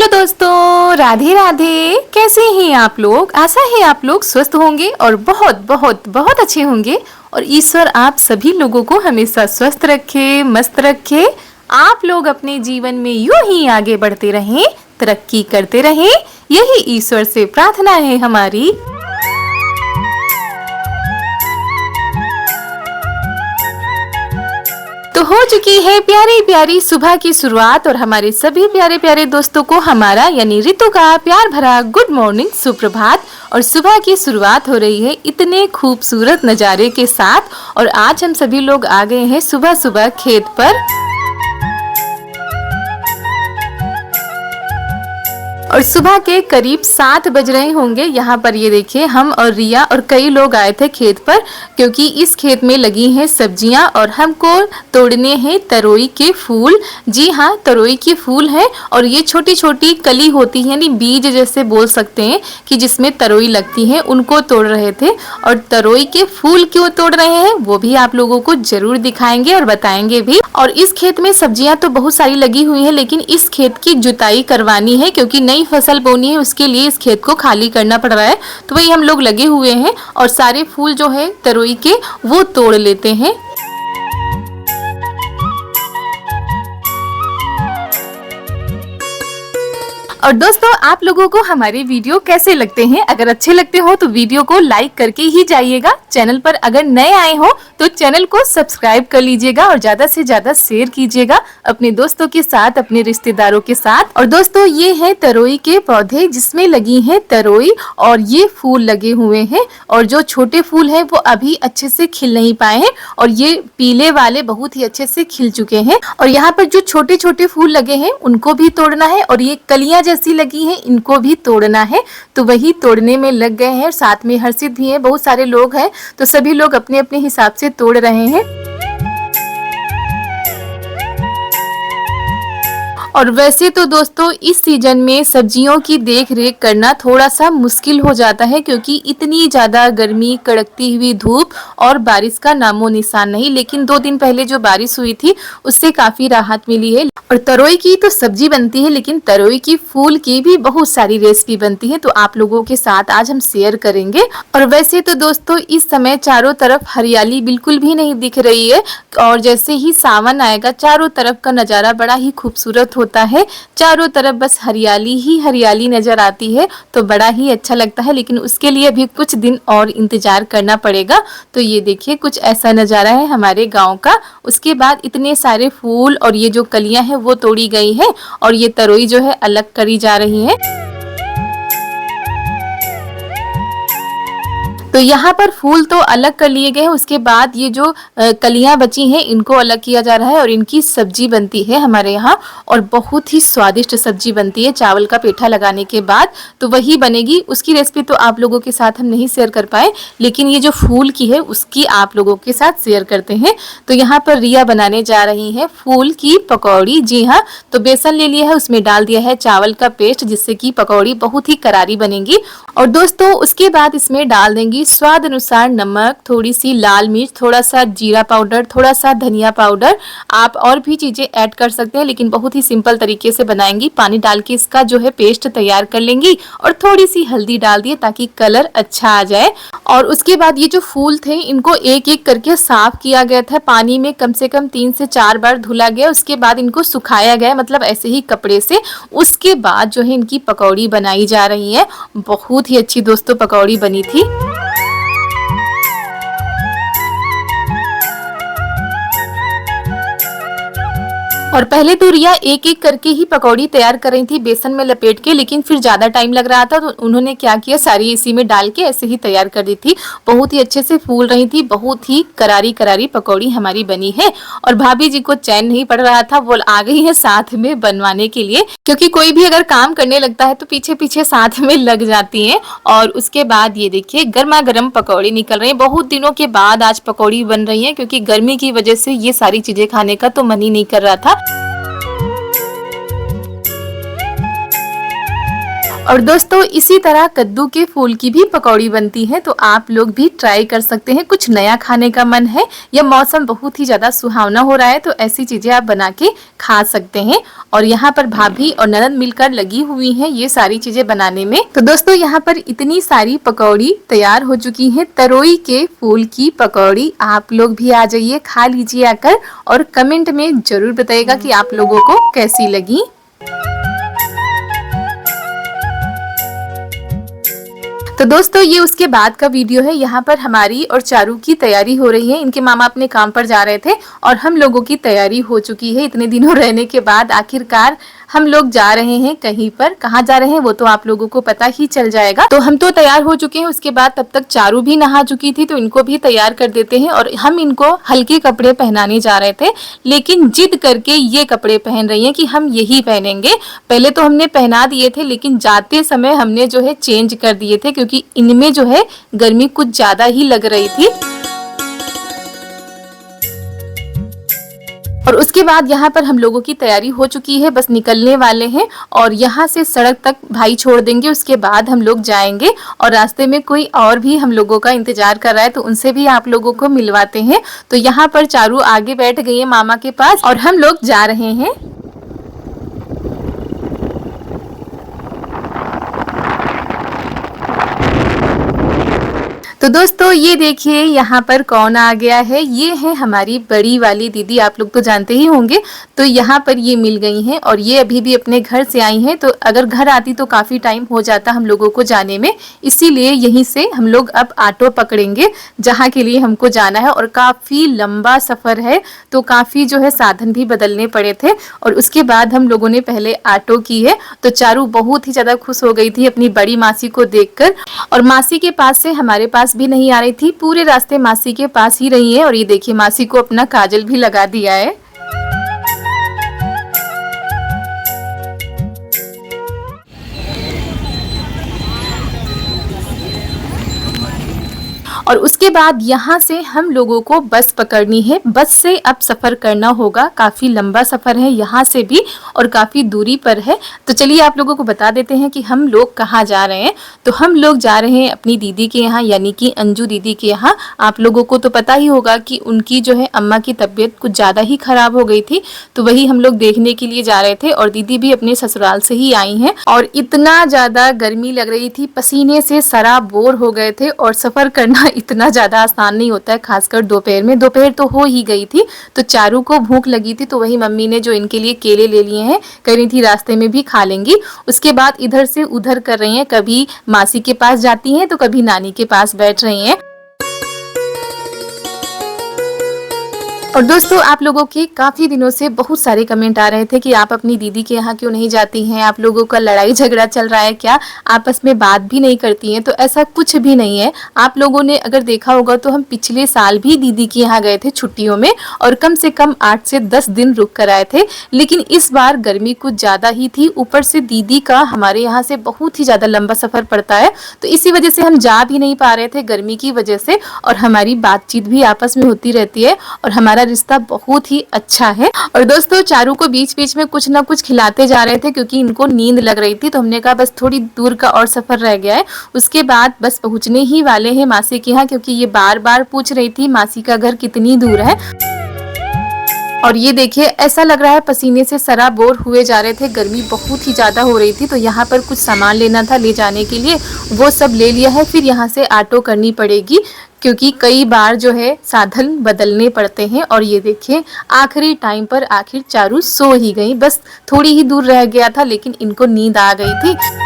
Hello दोस्तों, राधे राधे। कैसे हैं आप लोग? आशा है आप लोग स्वस्थ होंगे और बहुत बहुत बहुत अच्छे होंगे। और ईश्वर आप सभी लोगों को हमेशा स्वस्थ रखे, मस्त रखे। आप लोग अपने जीवन में यूं ही आगे बढ़ते रहें, तरक्की करते रहें, यही ईश्वर से प्रार्थना है हमारी। तो हो चुकी है प्यारी प्यारी सुबह की शुरुआत और हमारे सभी प्यारे प्यारे दोस्तों को हमारा यानी ऋतु का प्यार भरा गुड मॉर्निंग, सुप्रभात। और सुबह की शुरुआत हो रही है इतने खूबसूरत नज़ारे के साथ। और आज हम सभी लोग आ गए हैं सुबह सुबह खेत पर। और सुबह के करीब 7 बज रहे होंगे। यहाँ पर ये देखिए, हम और रिया और कई लोग आए थे खेत पर, क्योंकि इस खेत में लगी हैं सब्जियां और हमको तोड़ने हैं तरोई के फूल। जी हाँ, तरोई के फूल हैं और ये छोटी छोटी कली होती है, यानी बीज जैसे बोल सकते हैं, कि जिसमें तरोई लगती है, उनको तोड़ रहे थे। और तरोई के फूल क्यों तोड़ रहे हैं वो भी आप लोगों को जरूर दिखाएंगे और बताएंगे भी। और इस खेत में सब्जियां तो बहुत सारी लगी हुई है, लेकिन इस खेत की जुताई करवानी है, क्योंकि नई फसल बोनी है, उसके लिए इस खेत को खाली करना पड़ रहा है। तो वही हम लोग लगे हुए हैं और सारे फूल जो है तरोई के वो तोड़ लेते हैं। और दोस्तों, आप लोगों को हमारे वीडियो कैसे लगते हैं? अगर अच्छे लगते हो तो वीडियो को लाइक करके ही जाइएगा। चैनल पर अगर नए आए हो तो चैनल को सब्सक्राइब कर लीजिएगा और ज्यादा से ज्यादा शेयर कीजिएगा अपने दोस्तों के साथ, अपने रिश्तेदारों के साथ। और दोस्तों, ये है तरोई के पौधे जिसमें लगी है तरोई और ये फूल लगे हुए हैं। और जो छोटे फूल हैं वो अभी अच्छे से खिल नहीं पाए हैं और ये पीले वाले बहुत ही अच्छे से खिल चुके हैं। और यहाँ पर जो छोटे छोटे फूल लगे हैं उनको भी तोड़ना है और ये कलियां जैसी लगी हैं इनको भी तोड़ना है। तो वही तोड़ने में लग गए हैं। साथ में हर्षित भी है, बहुत सारे लोग हैं, तो सभी लोग अपने अपने हिसाब से तोड़ रहे हैं। और वैसे तो दोस्तों, इस सीजन में सब्जियों की देख रेख करना थोड़ा सा मुश्किल हो जाता है, क्योंकि इतनी ज़्यादा गर्मी, कड़कती हुई धूप और बारिश का नामो निशान नहीं। लेकिन 2 दिन पहले जो बारिश हुई थी उससे काफ़ी राहत मिली है। और तरोई की तो सब्जी बनती है, लेकिन तरोई की फूल की भी बहुत सारी रेसिपी बनती है, तो आप लोगों के साथ आज हम शेयर करेंगे। और वैसे तो दोस्तों, इस समय चारों तरफ हरियाली बिल्कुल भी नहीं दिख रही है। और जैसे ही सावन आएगा चारों तरफ का नज़ारा बड़ा ही खूबसूरत होता है। चारों तरफ बस हरियाली ही हरियाली नजर आती है, तो बड़ा ही अच्छा लगता है। लेकिन उसके लिए भी कुछ दिन और इंतजार करना पड़ेगा। तो ये देखिए, कुछ ऐसा नज़ारा है हमारे गांव का। उसके बाद इतने सारे फूल और ये जो कलियां हैं वो तोड़ी गई हैं और ये तरोई जो है अलग करी जा रही है। तो यहाँ पर फूल तो अलग कर लिए गए हैं, उसके बाद ये जो कलियां बची हैं इनको अलग किया जा रहा है और इनकी सब्जी बनती है हमारे यहाँ। और बहुत ही स्वादिष्ट सब्जी बनती है चावल का पेठा लगाने के बाद। तो वही बनेगी, उसकी रेसिपी तो आप लोगों के साथ हम नहीं शेयर कर पाए, लेकिन ये जो फूल की है उसकी आप लोगों के साथ शेयर करते हैं। तो यहाँ पर रिया बनाने जा रही है फूल की पकौड़ी। जी हाँ, तो बेसन ले लिया है, उसमें डाल दिया है चावल का पेस्ट, जिससे कि पकौड़ी बहुत ही करारी बनेगी। और दोस्तों, उसके बाद इसमें डाल देंगी स्वाद अनुसार नमक, थोड़ी सी लाल मिर्च, थोड़ा सा जीरा पाउडर, थोड़ा सा धनिया पाउडर। आप और भी चीजें ऐड कर सकते हैं, लेकिन बहुत ही सिंपल तरीके से बनाएंगी। पानी डाल के इसका जो है पेस्ट तैयार कर लेंगी और थोड़ी सी हल्दी डाल दिए ताकि कलर अच्छा आ जाए। और उसके बाद ये जो फूल थे इनको एक एक करके साफ किया गया था, पानी में कम से कम 3 से 4 बार धुला गया। उसके बाद इनको सुखाया गया, मतलब ऐसे ही कपड़े से। उसके बाद जो है इनकी पकौड़ी बनाई जा रही है। बहुत ही अच्छी दोस्तों पकौड़ी बनी थी। और पहले तो रिया एक एक करके ही पकौड़ी तैयार कर रही थी बेसन में लपेट के, लेकिन फिर ज़्यादा टाइम लग रहा था तो उन्होंने क्या किया, सारी इसी में डाल के ऐसे ही तैयार कर दी थी। बहुत ही अच्छे से फूल रही थी, बहुत ही करारी करारी पकौड़ी हमारी बनी है। और भाभी जी को चैन नहीं पड़ रहा था, वो आ गई है साथ में बनवाने के लिए, क्योंकि कोई भी अगर काम करने लगता है तो पीछे पीछे साथ में लग जाती हैं। और उसके बाद ये देखिए, गर्मा गर्म पकौड़ी निकल रही है। बहुत दिनों के बाद आज पकौड़ी बन रही है, क्योंकि गर्मी की वजह से ये सारी चीजें खाने का तो मन ही नहीं कर रहा था। और दोस्तों इसी तरह कद्दू के फूल की भी पकौड़ी बनती है, तो आप लोग भी ट्राई कर सकते हैं। कुछ नया खाने का मन है या मौसम बहुत ही ज्यादा सुहावना हो रहा है तो ऐसी चीजें आप बना के खा सकते हैं। और यहाँ पर भाभी और ननद मिलकर लगी हुई हैं ये सारी चीजें बनाने में। तो दोस्तों यहाँ पर इतनी सारी पकौड़ी तैयार हो चुकी है, तरोई के फूल की पकौड़ी। आप लोग भी आ जाइए, खा लीजिए आकर और कमेंट में जरूर बताइएगा कि आप लोगों को कैसी लगी। तो दोस्तों ये उसके बाद का वीडियो है। यहाँ पर हमारी और चारू की तैयारी हो रही है। इनके मामा अपने काम पर जा रहे थे और हम लोगों की तैयारी हो चुकी है। इतने दिनों रहने के बाद आखिरकार हम लोग जा रहे हैं कहीं पर। कहाँ जा रहे हैं वो तो आप लोगों को पता ही चल जाएगा। तो हम तो तैयार हो चुके हैं। उसके बाद तब तक चारू भी नहा चुकी थी, तो इनको भी तैयार कर देते हैं। और हम इनको हल्के कपड़े पहनाने जा रहे थे, लेकिन जिद करके ये कपड़े पहन रही हैं कि हम यही पहनेंगे। पहले तो हमने पहना दिए थे, लेकिन जाते समय हमने जो है चेंज कर दिए थे, क्योंकि इनमें जो है गर्मी कुछ ज्यादा ही लग रही थी। और उसके बाद यहाँ पर हम लोगों की तैयारी हो चुकी है, बस निकलने वाले हैं। और यहाँ से सड़क तक भाई छोड़ देंगे, उसके बाद हम लोग जाएंगे। और रास्ते में कोई और भी हम लोगों का इंतजार कर रहा है, तो उनसे भी आप लोगों को मिलवाते हैं। तो यहाँ पर चारू आगे बैठ गई है मामा के पास और हम लोग जा रहे हैं। तो दोस्तों ये देखिए यहाँ पर कौन आ गया है। ये है हमारी बड़ी वाली दीदी, आप लोग तो जानते ही होंगे। तो यहाँ पर ये मिल गई हैं और ये अभी भी अपने घर से आई हैं। तो अगर घर आती तो काफ़ी टाइम हो जाता हम लोगों को जाने में, इसीलिए यहीं से हम लोग अब ऑटो पकड़ेंगे जहाँ के लिए हमको जाना है। और काफ़ी लंबा सफ़र है, तो काफ़ी जो है साधन भी बदलने पड़े थे। और उसके बाद हम लोगों ने पहले ऑटो की है। तो चारू बहुत ही ज़्यादा खुश हो गई थी अपनी बड़ी मासी को देखकर। और मासी के पास से हमारे पास भी नहीं आ रही थी, पूरे रास्ते मासी के पास ही रही है। और ये देखिए मासी को अपना काजल भी लगा दिया है। और उसके बाद यहाँ से हम लोगों को बस पकड़नी है। बस से अब सफ़र करना होगा, काफ़ी लंबा सफ़र है यहाँ से भी और काफ़ी दूरी पर है। तो चलिए आप लोगों को बता देते हैं कि हम लोग कहाँ जा रहे हैं। तो हम लोग जा रहे हैं अपनी दीदी के यहाँ, यानी कि अंजू दीदी के यहाँ। आप लोगों को तो पता ही होगा कि उनकी जो है अम्मा की तबीयत कुछ ज़्यादा ही ख़राब हो गई थी, तो वही हम लोग देखने के लिए जा रहे थे। और दीदी भी अपने ससुराल से ही आई हैं और इतना ज़्यादा गर्मी लग रही थी, पसीने से सराबोर हो गए थे। और सफ़र करना इतना ज़्यादा आसान नहीं होता है, खासकर दोपहर में। दोपहर तो हो ही गई थी, तो चारू को भूख लगी थी, तो वही मम्मी ने जो इनके लिए केले ले लिए हैं, कह रही थी रास्ते में भी खा लेंगी। उसके बाद इधर से उधर कर रही हैं, कभी मासी के पास जाती हैं तो कभी नानी के पास बैठ रही हैं। और दोस्तों आप लोगों के काफ़ी दिनों से बहुत सारे कमेंट आ रहे थे कि आप अपनी दीदी के यहाँ क्यों नहीं जाती हैं, आप लोगों का लड़ाई झगड़ा चल रहा है क्या, आपस में बात भी नहीं करती हैं। तो ऐसा कुछ भी नहीं है। आप लोगों ने अगर देखा होगा तो हम पिछले साल भी दीदी के यहाँ गए थे छुट्टियों में, और कम से कम 8 से 10 दिन रुक कर आए थे। लेकिन इस बार गर्मी कुछ ज़्यादा ही थी, ऊपर से दीदी का हमारे यहाँ से बहुत ही ज़्यादा लंबा सफ़र पड़ता है, तो इसी वजह से हम जा भी नहीं पा रहे थे गर्मी की वजह से। और हमारी बातचीत भी आपस में होती रहती है और हमारा रिश्ता बहुत ही अच्छा है। और दोस्तों चारू को बीच बीच में कुछ ना कुछ खिलाते जा रहे थे, क्योंकि इनको नींद लग रही थी। तो हमने कहा बस थोड़ी दूर का और सफर रह गया है, उसके बाद बस पहुंचने ही वाले हैं मासी के यहाँ, क्योंकि ये बार बार पूछ रही थी मासी का घर कितनी दूर है। और ये देखिए ऐसा लग रहा है पसीने से सराबोर हुए जा रहे थे, गर्मी बहुत ही ज़्यादा हो रही थी। तो यहाँ पर कुछ सामान लेना था ले जाने के लिए, वो सब ले लिया है। फिर यहाँ से ऑटो करनी पड़ेगी, क्योंकि कई बार जो है साधन बदलने पड़ते हैं। और ये देखिए आखिरी टाइम पर आखिर चारू सो ही गई, बस थोड़ी ही दूर रह गया था लेकिन इनको नींद आ गई थी।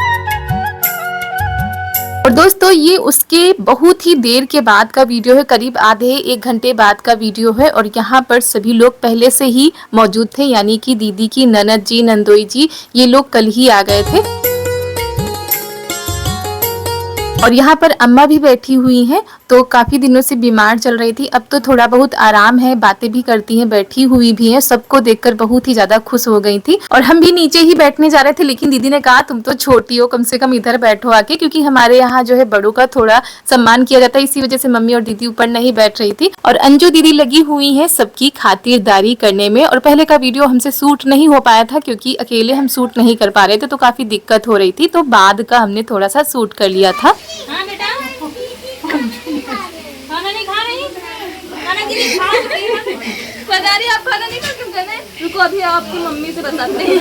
और दोस्तों ये उसके बहुत ही देर के बाद का वीडियो है, करीब आधे 1 घंटे बाद का वीडियो है। और यहाँ पर सभी लोग पहले से ही मौजूद थे, यानी कि दीदी की ननद जी, नंदोई जी, ये लोग कल ही आ गए थे। और यहाँ पर अम्मा भी बैठी हुई हैं, तो काफ़ी दिनों से बीमार चल रही थी। अब तो थोड़ा बहुत आराम है, बातें भी करती हैं, बैठी हुई भी हैं। सबको देखकर बहुत ही ज़्यादा खुश हो गई थी। और हम भी नीचे ही बैठने जा रहे थे, लेकिन दीदी ने कहा तुम तो छोटी हो, कम से कम इधर बैठो आके, क्योंकि हमारे यहाँ जो है बड़ों का थोड़ा सम्मान किया जाता है। इसी वजह से मम्मी और दीदी ऊपर नहीं बैठ रही थी। और अंजू दीदी लगी हुई है सबकी खातिरदारी करने में। और पहले का वीडियो हमसे शूट नहीं हो पाया था, क्योंकि अकेले हम शूट नहीं कर पा रहे थे, तो काफ़ी दिक्कत हो रही थी। तो बाद का हमने थोड़ा सा शूट कर लिया था। हाँ बेटा, खाना नहीं खा रही? खाना के लिए खा चुकी है। पता नहीं आप खाना नहीं खा क्यों गए? रुको अभी आपकी मम्मी से बताते हैं।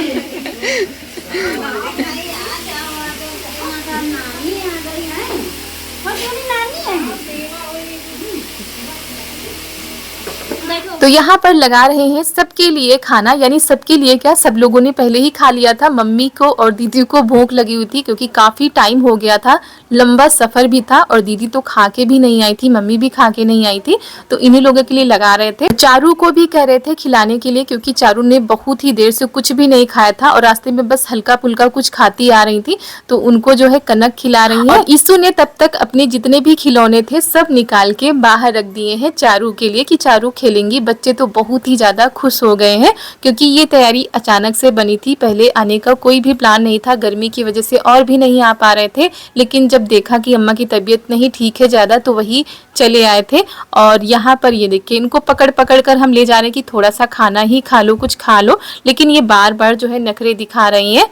तो यहाँ पर लगा रहे हैं सबके लिए खाना, यानी सबके लिए क्या, सब लोगों ने पहले ही खा लिया था। मम्मी को और दीदी को भूख लगी हुई थी, क्योंकि काफ़ी टाइम हो गया था, लंबा सफ़र भी था। और दीदी तो खा के भी नहीं आई थी, मम्मी भी खा के नहीं आई थी, तो इन्हीं लोगों के लिए लगा रहे थे। चारू को भी कह रहे थे खिलाने के लिए, क्योंकि चारू ने बहुत ही देर से कुछ भी नहीं खाया था और रास्ते में बस हल्का फुल्का कुछ खाती आ रही थी, तो उनको जो है कनक खिला रही है। ईसु ने तब तक अपने जितने भी खिलौने थे सब निकाल के बाहर रख दिए हैं चारू के लिए, कि चारू खेलेंगी। बच्चे तो बहुत ही ज़्यादा खुश हो गए हैं, क्योंकि ये तैयारी अचानक से बनी थी। पहले आने का कोई भी प्लान नहीं था, गर्मी की वजह से और भी नहीं आ पा रहे थे। लेकिन जब देखा कि अम्मा की तबीयत नहीं ठीक है ज़्यादा, तो वही चले आए थे। और यहाँ पर ये देखिए, इनको पकड़ पकड़ कर हम ले जा रहे हैं कि थोड़ा सा खाना ही खा लो, कुछ खा लो। लेकिन ये बार बार जो है नखरे दिखा रही हैं।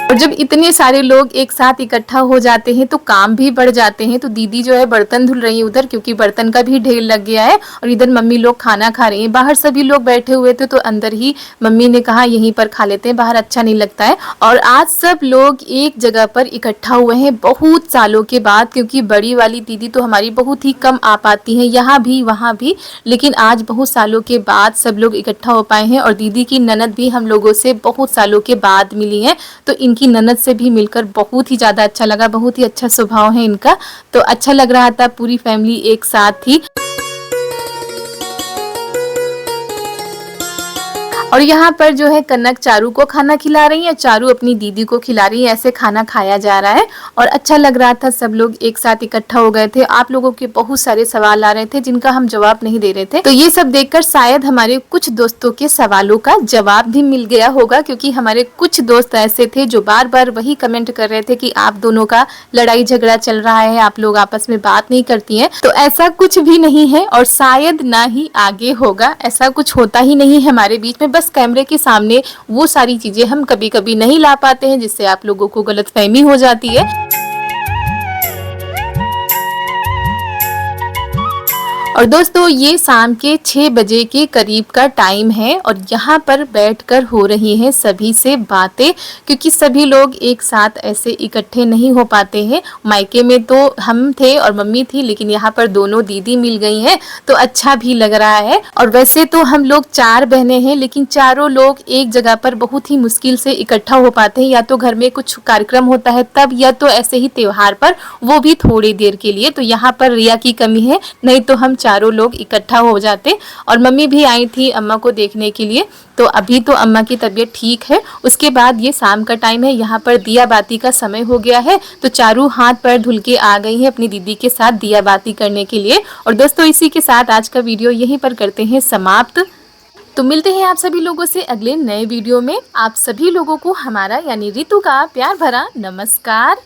और जब इतने सारे लोग एक साथ इकट्ठा हो जाते हैं तो काम भी बढ़ जाते हैं। तो दीदी जो है बर्तन धुल रही है उधर, क्योंकि बर्तन का भी ढेर लग गया है। और इधर मम्मी लोग खाना खा रही हैं। बाहर सभी लोग बैठे हुए थे, तो अंदर ही मम्मी ने कहा यहीं पर खा लेते हैं, बाहर अच्छा नहीं लगता है। और आज सब लोग एक जगह पर इकट्ठा हुए हैं बहुत सालों के बाद, क्योंकि बड़ी वाली दीदी तो हमारी बहुत ही कम आ पाती हैं, यहाँ भी वहाँ भी। लेकिन आज बहुत सालों के बाद सब लोग इकट्ठा हो पाए हैं। और दीदी की ननद भी हम लोगों से बहुत सालों के बाद मिली है, तो इनकी ननद से भी मिलकर बहुत ही ज़्यादा अच्छा लगा। बहुत ही अच्छा स्वभाव है इनका, तो अच्छा लग रहा था, पूरी फैमिली एक साथ थी। और यहाँ पर जो है कनक चारू को खाना खिला रही है, चारू अपनी दीदी को खिला रही है। ऐसे खाना खाया जा रहा है और अच्छा लग रहा था। सब लोग एक साथ इकट्ठा हो गए थे। आप लोगों के बहुत सारे सवाल आ रहे थे जिनका हम जवाब नहीं दे रहे थे, तो ये सब देखकर शायद हमारे कुछ दोस्तों के सवालों का जवाब भी मिल गया होगा, क्योंकि हमारे कुछ दोस्त ऐसे थे जो बार बार वही कमेंट कर रहे थे कि आप दोनों का लड़ाई झगड़ा चल रहा है, आप लोग आपस में बात नहीं करती हैं। तो ऐसा कुछ भी नहीं है और शायद ना ही आगे होगा। ऐसा कुछ होता ही नहीं है हमारे बीच में। बस कैमरे के सामने वो सारी चीजें हम कभी कभी नहीं ला पाते हैं, जिससे आप लोगों को गलतफहमी हो जाती है। और दोस्तों ये शाम के 6 बजे के करीब का टाइम है और यहाँ पर बैठकर हो रही हैं सभी से बातें, क्योंकि सभी लोग एक साथ ऐसे इकट्ठे नहीं हो पाते हैं। मायके में तो हम थे और मम्मी थी, लेकिन यहाँ पर दोनों दीदी मिल गई हैं, तो अच्छा भी लग रहा है। और वैसे तो हम लोग 4 बहनें हैं, लेकिन चारों लोग एक जगह पर बहुत ही मुश्किल से इकट्ठा हो पाते हैं। या तो घर में कुछ कार्यक्रम होता है तब, या तो ऐसे ही त्योहार पर, वो भी थोड़ी देर के लिए। तो यहाँ पर रिया की कमी है, नहीं तो हम चारों लोग इकट्ठा हो जाते। और मम्मी भी आई थी अम्मा को देखने के लिए। तो अभी तो अम्मा की तबीयत ठीक है। उसके बाद ये शाम का टाइम है, यहाँ पर दिया बाती का समय हो गया है, तो चारू हाथ पैर धुल के आ गई है अपनी दीदी के साथ दिया बाती करने के लिए। और दोस्तों इसी के साथ आज का वीडियो यहीं पर करते हैं समाप्त। तो मिलते हैं आप सभी लोगों से अगले नए वीडियो में। आप सभी लोगों को हमारा यानी रितु का प्यार भरा नमस्कार।